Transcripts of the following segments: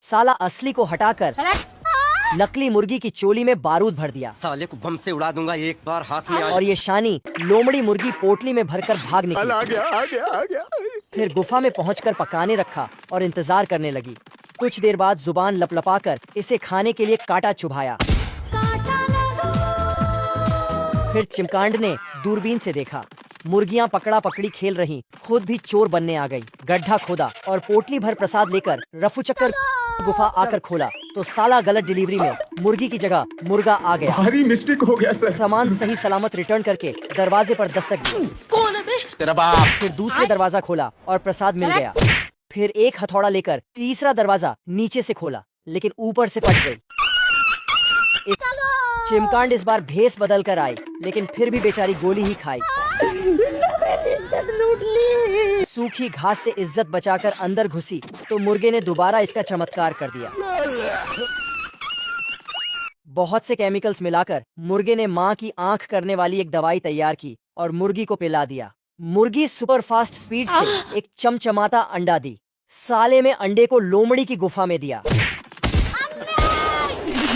साला असली को हटाकर नकली मुर्गी की चोली में बारूद भर दिया। साले को बम से उड़ा दूंगा एक बार हाथ में और ये शानी लोमड़ी मुर्गी पोटली में भरकर भाग निकली। आ गया। फिर गुफा में पहुंचकर पकाने रखा और इंतजार करने लगी। कुछ देर बाद जुबान लपलपाकर इसे खाने के लिए कांटा चुभाया। फिर चिमकांड ने दूरबीन से देखा, मुर्गियां पकड़ा पकड़ी खेल रहीं, खुद भी चोर बनने आ गई। गड्ढा खोदा और पोटली भर प्रसाद लेकर रफू चक्कर गुफा आकर खोला तो साला गलत डिलीवरी में मुर्गी की जगह मुर्गा आ गया। भारी मिस्टेक हो गया सर। सामान सही सलामत रिटर्न करके दरवाजे पर दस्तक दी। कौन है बे? तेरा बाप। फिर दूसरे दरवाजा खोला और प्रसाद मिल गया। फिर एक हथौड़ा लेकर तीसरा दरवाजा नीचे से खोला, लेकिन ऊपर से पट गई। चिमकांड इस बार भेस बदल कर आई, लेकिन फिर भी बेचारी गोली ही खाई। सूखी घास से इज्जत बचाकर अंदर घुसी तो मुर्गे ने दोबारा इसका चमत्कार कर दिया। बहुत से केमिकल्स मिलाकर मुर्गे ने माँ की आंख करने वाली एक दवाई तैयार की और मुर्गी को पिला दिया। मुर्गी सुपर फास्ट स्पीड से एक चमचमाता अंडा दी। साले में अंडे को लोमड़ी की गुफा में दिया।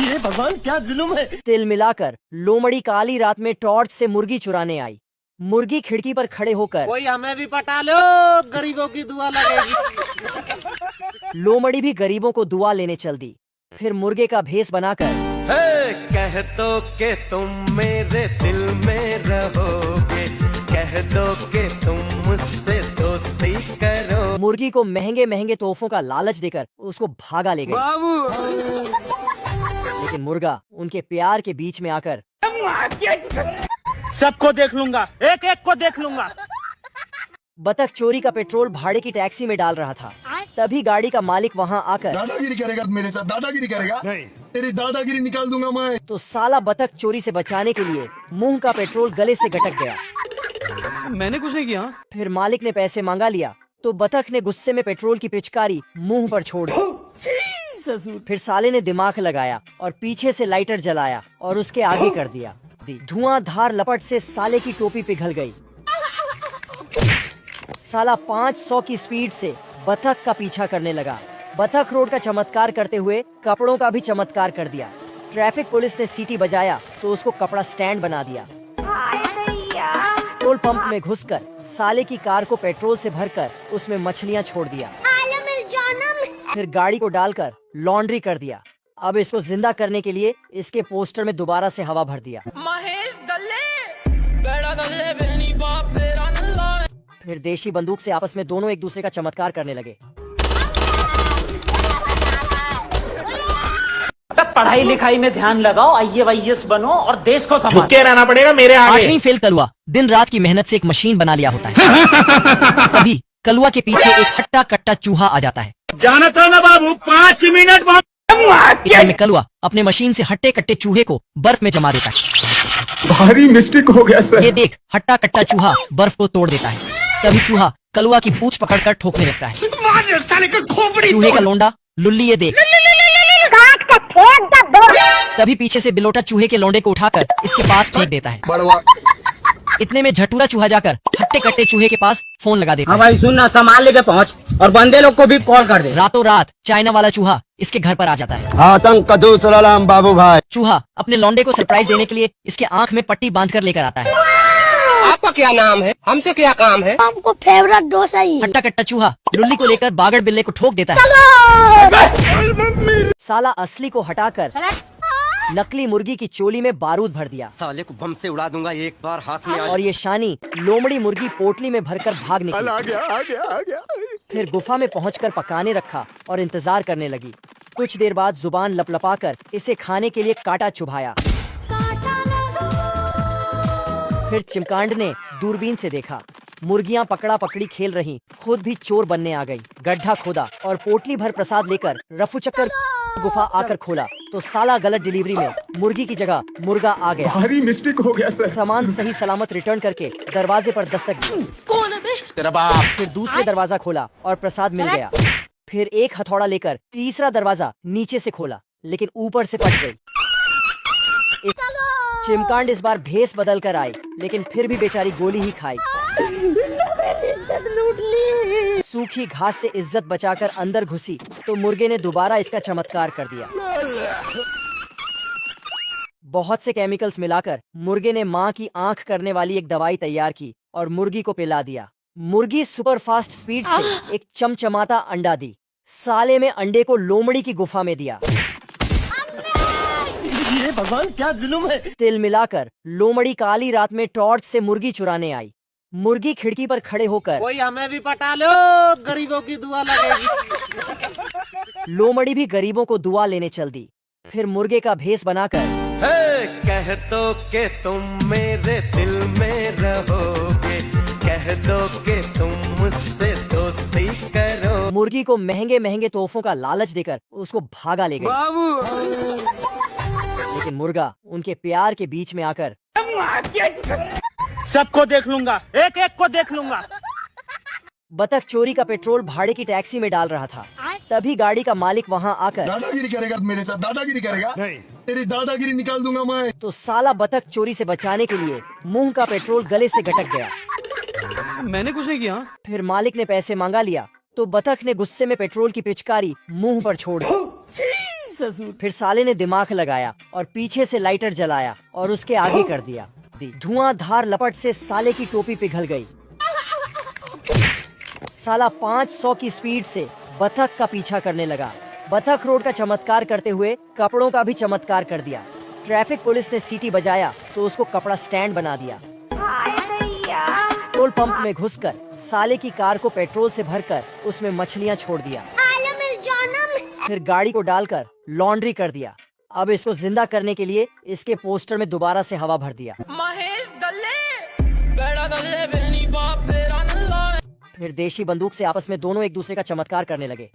ये भगवान क्या जुल्म है। तिल मिलाकर लोमड़ी काली रात में टॉर्च से मुर्गी चुराने आई। मुर्गी खिड़की पर खड़े होकर कोई हमें भी पटा लो, गरीबों की दुआ लगेगी। लोमड़ी भी गरीबों को दुआ लेने चल दी। फिर मुर्गे का भेस बनाकर कह दो के तुम मेरे दिल में रहोगे, कह दो के तुम मुझसे दोस्ती करो। मुर्गी को महंगे महंगे तोहफों का लालच देकर उसको भागा ले गई। लेकिन मुर्गा उनके प्यार के बीच में आकर सबको देख लूंगा, एक एक को देख लूंगा। बतख चोरी का पेट्रोल भाड़े की टैक्सी में डाल रहा था। तभी गाड़ी का मालिक वहां आकर दादागिरी करेगा मेरे साथ, दादागिरी करेगा? नहीं, तेरी दादागिरी निकाल दूंगा मैं। तो साला बतख चोरी से बचाने के लिए मुंह का पेट्रोल गले से गटक गया। मैंने कुछ नहीं किया। फिर मालिक ने पैसे मांगा लिया तो बतख ने गुस्से में पेट्रोल की पिचकारी मुंह पर छोड़ दी। फिर साले ने दिमाग लगाया और पीछे से लाइटर जलाया और उसके आगे कर दिया। धुआंधार लपट से साले की टोपी पिघल गई। साला 500 की स्पीड से बतख का पीछा करने लगा। बतख रोड का चमत्कार करते हुए कपड़ों का भी चमत्कार कर दिया। ट्रैफिक पुलिस ने सीटी बजाया तो उसको कपड़ा स्टैंड बना दिया। पेट्रोल पंप में घुसकर साले की कार को पेट्रोल से भरकर उसमें मछलियां छोड़ दिया। फिर गाड़ी को डालकर लॉन्ड्री कर दिया। अब इसको जिंदा करने के लिए इसके पोस्टर में दोबारा से हवा भर दिया। महेश दल्ले, बेड़ा दल्ले, बिल्ली बाप तेरा नल्ला। फिर देशी बंदूक से आपस में दोनों एक दूसरे का चमत्कार करने लगे। पढ़ाई लिखाई में ध्यान लगाओ, IAS बनो और देश को संभालो। झुके रहना पड़ेगा मेरे आगे। 8वीं फेल कलुआ दिन रात की मेहनत से एक मशीन बना लिया होता है। तभी कलुआ के पीछे एक हट्टा कट्टा चूहा आ जाता है। जाना था ना बाबू, 5 मिनट इतने में कलुआ अपने मशीन से हट्टे कट्टे चूहे को बर्फ में जमा देता है। भारी मिस्टेक हो गया सर। ये देख हट्टा कट्टा चूहा बर्फ को तोड़ देता है। तभी चूहा कलुआ की पूंछ पकड़कर ठोकने लगता है। चूहे का लोंडा लुल्ली ये देख। तभी पीछे से बिलोटा चूहे के लोंडे को उठाकर इसके पास फेंक देता है। इतने में झटूरा चूहा जाकर हट्टे कट्टे चूहे के पास फोन लगा देता है। भाई सुनना, सामान लेके पहुँच और बंदे लोग को भी कॉल कर दे। रातों रात चाइना वाला चूहा इसके घर पर आ जाता है। आतंक का दूसरा बाबू भाई। चूहा अपने लौंडे को सरप्राइज देने के लिए इसके आंख में पट्टी बांधकर लेकर आता है। आपका क्या नाम है? हमसे क्या काम है? हमको फेवरेट डोसा ही। हट्टा कट्टा चूहा लुल्ली को लेकर बागड़ बिल्ले को ठोक देता है। साला असली को हटाकर नकली मुर्गी की चोली में बारूद भर दिया। साले को बम से उड़ा दूंगा एक बार हाथ में और ये शानी लोमड़ी मुर्गी पोटली में भरकर भाग निकली। आ गया। फिर गुफा में पहुंचकर पकाने रखा और इंतजार करने लगी। कुछ देर बाद जुबान लपलपाकर इसे खाने के लिए कांटा चुभाया। फिर चिमकांड ने दूरबीन से देखा, मुर्गियां पकड़ा पकड़ी खेल रहीं, खुद भी चोर बनने आ गई। गड्ढा खोदा और पोटली भर प्रसाद लेकर रफू चक्कर गुफा आकर खोला तो साला गलत डिलीवरी में मुर्गी की जगह मुर्गा आ गया। भारी मिस्टेक हो गया सर। सामान सही सलामत रिटर्न करके दरवाजे पर दस्तक दी। कौन है बे? तेरा बाप। फिर दूसरे दरवाजा खोला और प्रसाद मिल गया। फिर एक हथौड़ा लेकर तीसरा दरवाजा नीचे से खोला, लेकिन ऊपर से पट गई। चिमकांड इस बार भेस बदल कर आई, लेकिन फिर भी बेचारी गोली ही खाई। सूखी घास से इज्जत बचाकर अंदर घुसी तो मुर्गे ने दोबारा इसका चमत्कार कर दिया। बहुत से केमिकल्स मिलाकर मुर्गे ने माँ की आंख करने वाली एक दवाई तैयार की और मुर्गी को पिला दिया। मुर्गी सुपर फास्ट स्पीड से एक चमचमाता अंडा दी। साले में अंडे को लोमड़ी की गुफा में दिया। ये भगवान क्या जुल्म है। तिल मिलाकर लोमड़ी काली रात में टॉर्च से मुर्गी चुराने आई। मुर्गी खिड़की पर खड़े होकर कोई हमें भी पटा लो, गरीबों की दुआ लगेगी। लोमड़ी भी गरीबों को दुआ लेने चल दी। फिर मुर्गे का भेष बनाकर कह दो कि तुम मेरे दिल में रहोगे, कह दो कि तुम मुझसे दोस्ती करो। मुर्गी को महंगे महंगे तोहफों का लालच देकर उसको भागा ले गई। लेकिन मुर्गा उनके प्यार के बीच में आकर सबको देख लूंगा, एक एक को देख लूंगा। बतख चोरी का पेट्रोल भाड़े की टैक्सी में डाल रहा था। तभी गाड़ी का मालिक वहां आकर दादागिरी करेगा मेरे साथ, दादागिरी करेगा। तेरी दादागिरी निकाल दूंगा मैं। तो साला बतख चोरी से बचाने के लिए मुंह का पेट्रोल गले से गटक गया। मैंने कुछ नहीं किया। फिर मालिक ने पैसे मांगा लिया तो बतख ने गुस्से में पेट्रोल की पिचकारी मुंह पर छोड़ दी। फिर साले ने दिमाग लगाया और पीछे से लाइटर जलाया और उसके आगे कर दिया। धुआंधार लपट से साले की टोपी पिघल गई। साला 500 की स्पीड से बतख का पीछा करने लगा। बतख रोड का चमत्कार करते हुए कपड़ों का भी चमत्कार कर दिया। ट्रैफिक पुलिस ने सीटी बजाया तो उसको कपड़ा स्टैंड बना दिया। पेट्रोल पंप में घुसकर साले की कार को पेट्रोल से भरकर उसमें मछलियां छोड़ दिया। फिर गाड़ी को डालकर लॉन्ड्री कर दिया। अब इसको जिंदा करने के लिए इसके पोस्टर में दोबारा से हवा भर दिया। महेश दल्ले बेड़ा दल्ले बिल्ली बाप तेरा नल्ला। फिर देशी बंदूक से आपस में दोनों एक दूसरे का चमत्कार करने लगे।